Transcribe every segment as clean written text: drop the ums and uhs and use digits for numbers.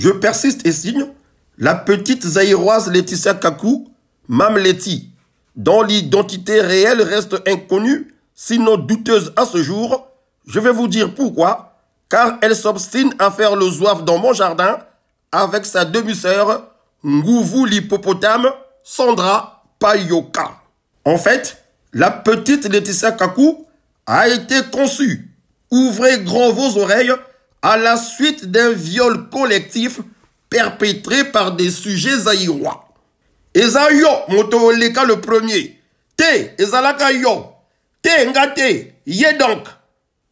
Je persiste et signe la petite zaïroise Laetitia Kakou, Mam Leti, dont l'identité réelle reste inconnue, sinon douteuse à ce jour. Je vais vous dire pourquoi, car elle s'obstine à faire le zouave dans mon jardin avec sa demi-sœur, Ngouvou l'hippopotame, Sandra Payoka. En fait, la petite Laetitia Kakou a été conçue, ouvrez grand vos oreilles, à la suite d'un viol collectif perpétré par des sujets zaïrois. Ezayo, moto leka le premier. Te, ezalaka yo. Te, ngate, yé donc.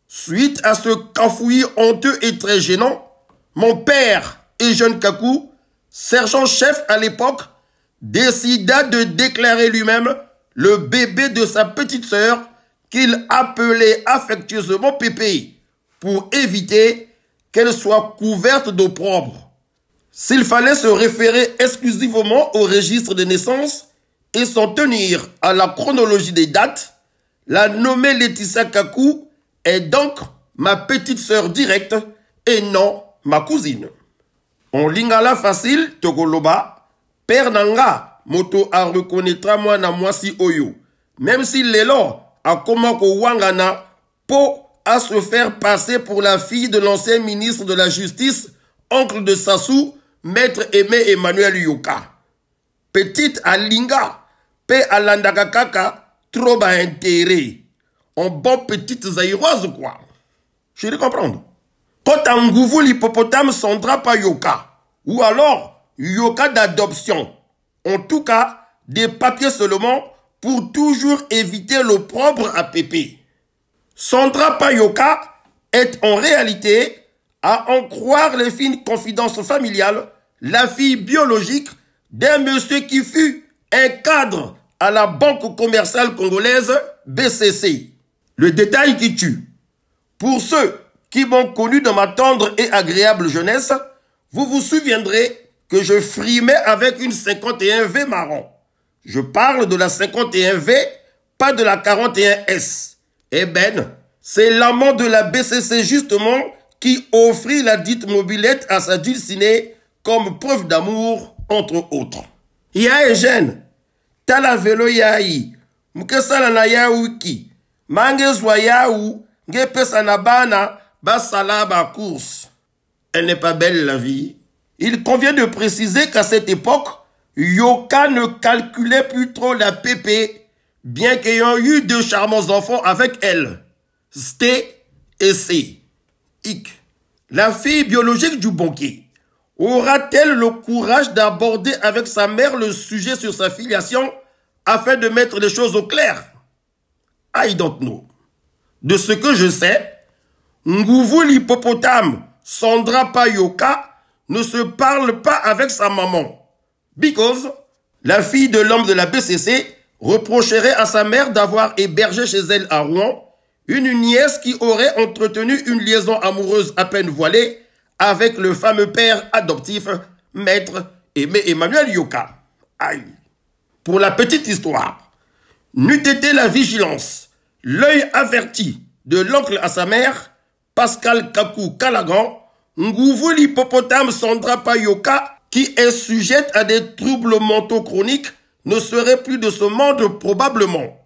Suite à ce cafouillis honteux et très gênant, mon père et jeune Kakou, sergent-chef à l'époque, décida de déclarer lui-même le bébé de sa petite sœur qu'il appelait affectueusement Pépé pour éviter qu'elle soit couverte d'opprobre. S'il fallait se référer exclusivement au registre de naissance et s'en tenir à la chronologie des dates, la nommée Laetitia Kakou est donc ma petite sœur directe et non ma cousine. En lingala facile, Togoloba, père nanga, moto a reconnaîtra moi na mwasi oyo. Même si l'élo a komako wangana po à se faire passer pour la fille de l'ancien ministre de la Justice, oncle de Sassou, Maître Aimé Emmanuel Yoka. Petite Alinga, pe Alandakakaka, trop bas intérêt. En bon petite zaïroise quoi. Je vais comprendre. Quand un Ngouvou l'hippopotame Sandra Payoka, ou alors Yoka d'adoption. En tout cas, des papiers seulement pour toujours éviter l'opprobre à Pépé. Sandra Payoka est en réalité, à en croire les fines confidences familiales, la fille biologique d'un monsieur qui fut un cadre à la Banque commerciale congolaise BCC. Le détail qui tue. Pour ceux qui m'ont connu dans ma tendre et agréable jeunesse, vous vous souviendrez que je frimais avec une 51V marron. Je parle de la 51V, pas de la 41S. Eh ben, c'est l'amant de la BCC justement qui offrit la dite mobilette à sa dulcinée comme preuve d'amour, entre autres. Ya Eugène, tala velo yaï, mukesala na ya wiki, mange zwa ya ou, nge pesa na bana, basala ba course. Elle n'est pas belle la vie. Il convient de préciser qu'à cette époque, Yoka ne calculait plus trop la pépé, bien qu'ayant eu deux charmants enfants avec elle, Sté et C. Hic. La fille biologique du banquier aura-t-elle le courage d'aborder avec sa mère le sujet sur sa filiation afin de mettre les choses au clair? I don't know. De ce que je sais, Ngouvou l'hippopotame, Sandra Payoka, ne se parle pas avec sa maman. Because la fille de l'homme de la BCC reprocherait à sa mère d'avoir hébergé chez elle à Rouen une nièce qui aurait entretenu une liaison amoureuse à peine voilée avec le fameux père adoptif, Maître Aimé Emmanuel Yoka. Aïe. Pour la petite histoire, n'eût été la vigilance, l'œil averti de l'oncle à sa mère, Pascal Kakou Kalagan, Ngouvou l'hippopotame Sandra Payoka, qui est sujette à des troubles mentaux chroniques, ne serait plus de ce monde probablement.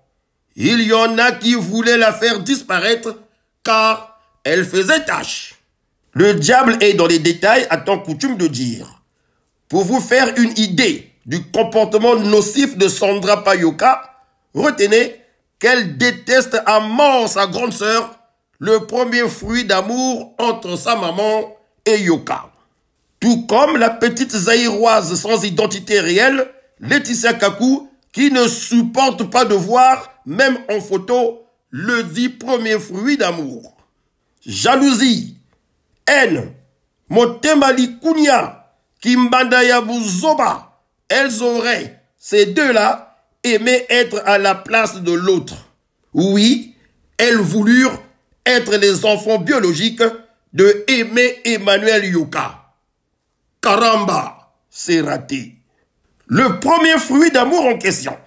Il y en a qui voulaient la faire disparaître car elle faisait tâche. Le diable est dans les détails, a tant coutume de dire. Pour vous faire une idée du comportement nocif de Sandra Payoka, retenez qu'elle déteste à mort sa grande sœur, le premier fruit d'amour entre sa maman et Yoka. Tout comme la petite zaïroise sans identité réelle, Laetitia Kakou, qui ne supporte pas de voir, même en photo, le dit premier fruit d'amour. Jalousie, haine, motemali kunya, kimbandaya buzoba, elles auraient, ces deux-là, aimé être à la place de l'autre. Oui, elles voulurent être les enfants biologiques de Aimé Emmanuel Yoka. Caramba, c'est raté. Le premier fruit d'amour en question,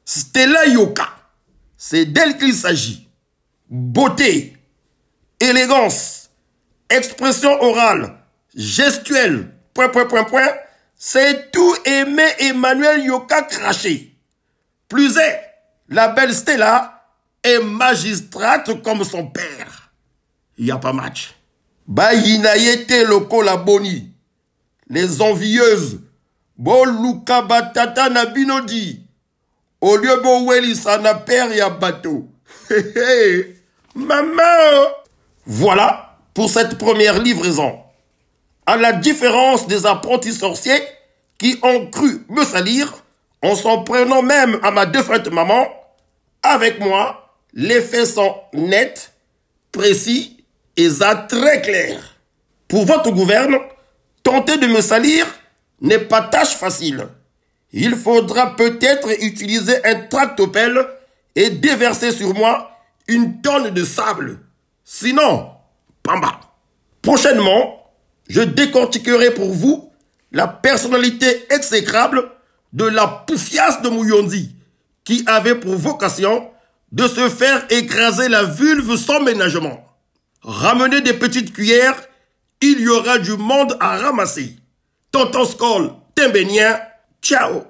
Stella Yoka, c'est d'elle qu'il s'agit. Beauté, élégance, expression orale, gestuelle, c'est tout aimer Emmanuel Yoka craché. Plus est, la belle Stella est magistrate comme son père. Il n'y a pas match. Bayinayete loko la boni. Les envieuses. Bo luka batata na binodi. Au lieu bo weli sana père ya bateau. Maman. Voilà pour cette première livraison. À la différence des apprentis sorciers qui ont cru me salir en s'en prenant même à ma défunte maman, avec moi, les faits sont nets, précis et très clairs. Pour votre gouverne, tenter de me salir n'est pas tâche facile. Il faudra peut-être utiliser un tractopelle et déverser sur moi une tonne de sable. Sinon, pamba. Prochainement, je décortiquerai pour vous la personnalité exécrable de la poufiasse de Mouyondi, qui avait pour vocation de se faire écraser la vulve sans ménagement. Ramenez des petites cuillères, il y aura du monde à ramasser. Tonton Skoll, Tembénien, ciao.